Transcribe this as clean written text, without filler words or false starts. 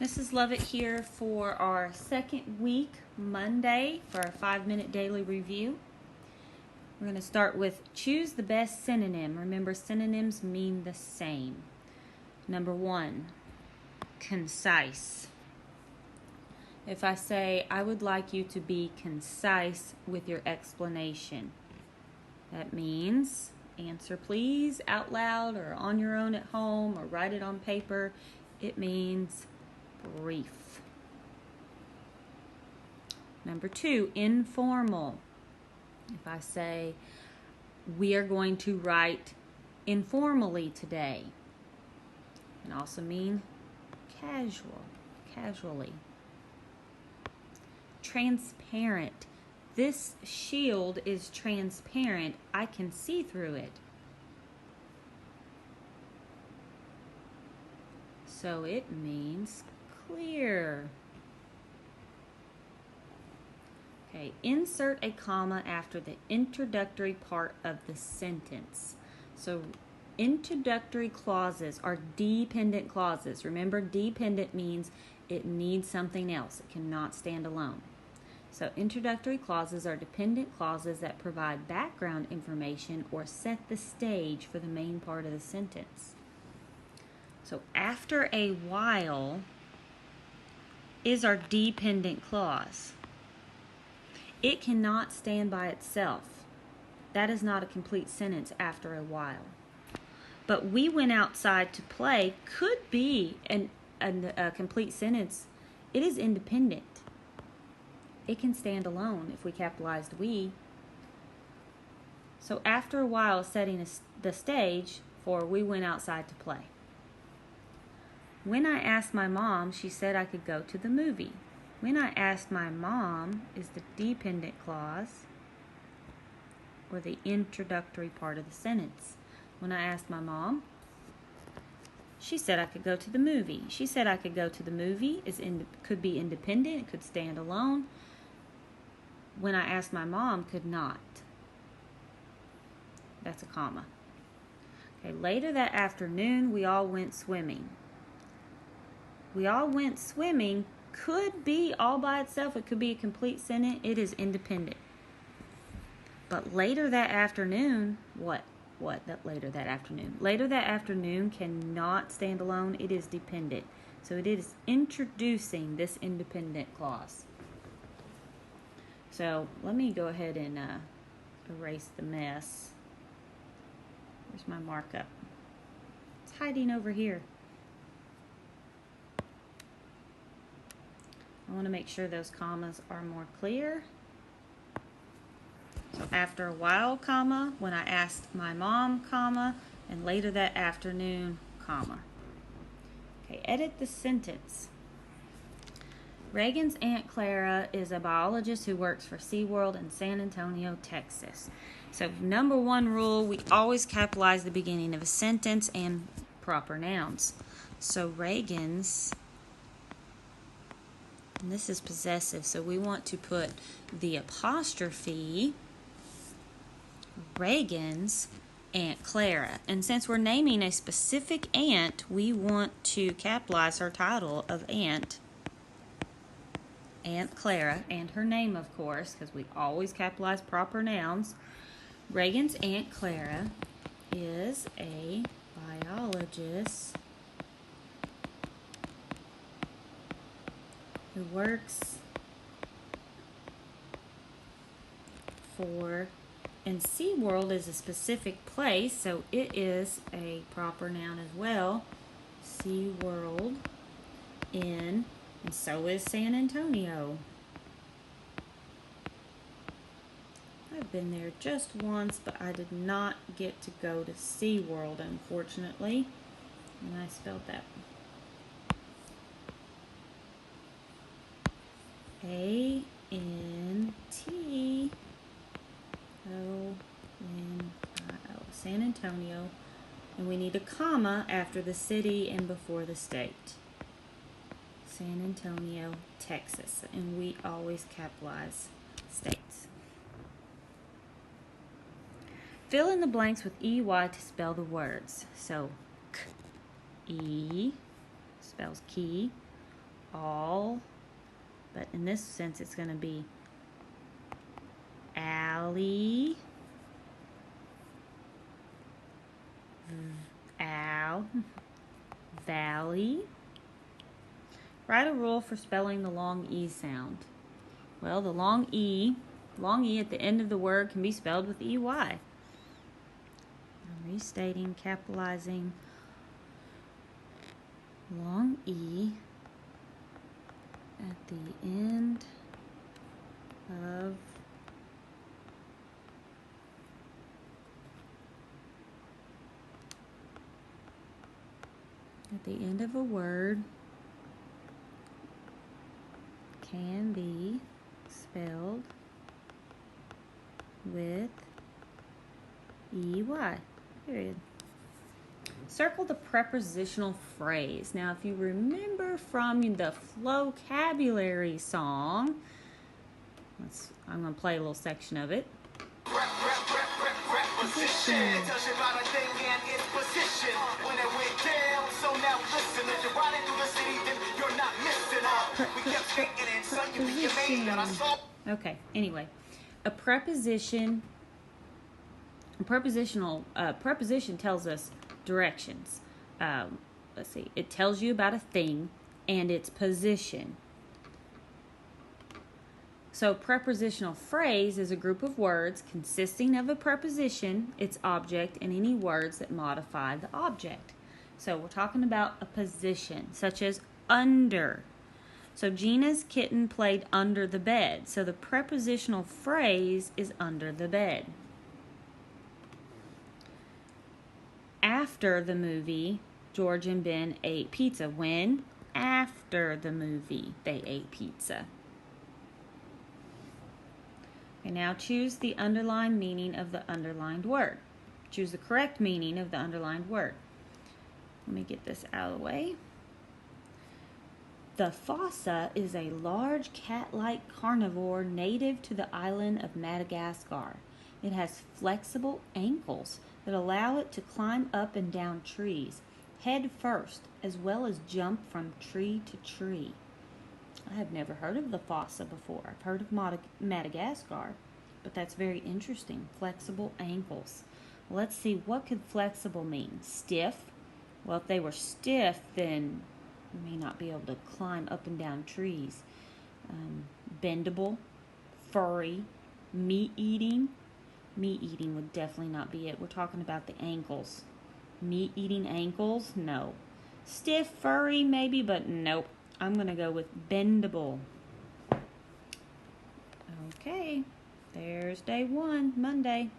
Mrs. Lovett here for our second week, Monday, for our 5-minute daily review. We're going to start with choose the best synonym. Remember, synonyms mean the same. Number 1, concise. If I say, I would like you to be concise with your explanation, that means answer please out loud or on your own at home or write it on paper. It means brief. Number 2, informal. If I say, we are going to write informally today, it can also mean casually. Transparent. This shield is transparent. I can see through it. So it means clear. Okay, insert a comma after the introductory part of the sentence. So introductory clauses are dependent clauses. Remember, dependent means it needs something else. It cannot stand alone. So introductory clauses are dependent clauses that provide background information or set the stage for the main part of the sentence. So after a while is our dependent clause. It cannot stand by itself. That is not a complete sentence after a while. But we went outside to play could be a complete sentence. It is independent. It can stand alone if we capitalized we. So after a while is setting the stage for we went outside to play. When I asked my mom, she said I could go to the movie. When I asked my mom is the dependent clause or the introductory part of the sentence. When I asked my mom, she said I could go to the movie. She said I could go to the movie could be independent, it could stand alone. When I asked my mom, could not. That's a comma. Okay, later that afternoon, we all went swimming. We all went swimming could be all by itself. It could be a complete sentence. It is independent. But later that afternoon, later that afternoon? Later that afternoon cannot stand alone. It is dependent. So it is introducing this independent clause. So let me go ahead and erase the mess. Where's my markup? It's hiding over here. I want to make sure those commas are more clear. So after a while, comma, when I asked my mom, comma, and later that afternoon, comma. Okay, edit the sentence. Reagan's Aunt Clara is a biologist who works for SeaWorld in San Antonio, Texas. So number 1 rule, we always capitalize the beginning of a sentence and proper nouns. So Reagan's, and this is possessive, so we want to put the apostrophe, Reagan's Aunt Clara. And since we're naming a specific aunt, we want to capitalize her title of Aunt Clara, and her name, of course, because we always capitalize proper nouns. Reagan's Aunt Clara is a biologist who works for, and SeaWorld is a specific place, so it is a proper noun as well. SeaWorld in, and so is San Antonio. I've been there just once, but I did not get to go to SeaWorld, unfortunately. And I spelled that. A-N-T-O-N-I-O, San Antonio. And we need a comma after the city and before the state. San Antonio, Texas. And we always capitalize states. Fill in the blanks with EY to spell the words. So, E spells key. all, but in this sense it's going to be alley, ow, valley. Write a rule for spelling the long E sound. Well, the long E at the end of the word can be spelled with EY. I'm restating, capitalizing, long E at the end of a word can be spelled with EY, period. Circle the prepositional phrase. Now, if you remember from the vocabulary song, I'm going to play a little section of it. Preposition. It tells you about a thing and its position. When it went down, so now listen. If you're riding through the city, then you're not missing out. We kept skating and son, you be amazed that I saw. Okay, anyway. A preposition tells us directions. Let's see. It tells you about a thing and its position. So prepositional phrase is a group of words consisting of a preposition, its object, and any words that modify the object. So we're talking about a position, such as under. So Gina's kitten played under the bed. So the prepositional phrase is under the bed. After the movie, George and Ben ate pizza. When? After the movie, they ate pizza. Okay, now choose the underlined meaning of the underlined word. Choose the correct meaning of the underlined word. Let me get this out of the way. The fossa is a large cat-like carnivore native to the island of Madagascar. It has flexible ankles that allow it to climb up and down trees, head first, as well as jump from tree to tree. I have never heard of the fossa before. I've heard of Madagascar, but that's very interesting. Flexible ankles. Let's see, what could flexible mean? Stiff? Well, if they were stiff, then you may not be able to climb up and down trees. Bendable, furry, meat-eating. Meat-eating would definitely not be it. We're talking about the ankles. Meat-eating ankles? No. Stiff, furry, maybe, but nope. I'm going to go with bendable. Okay, there's day 1, Monday.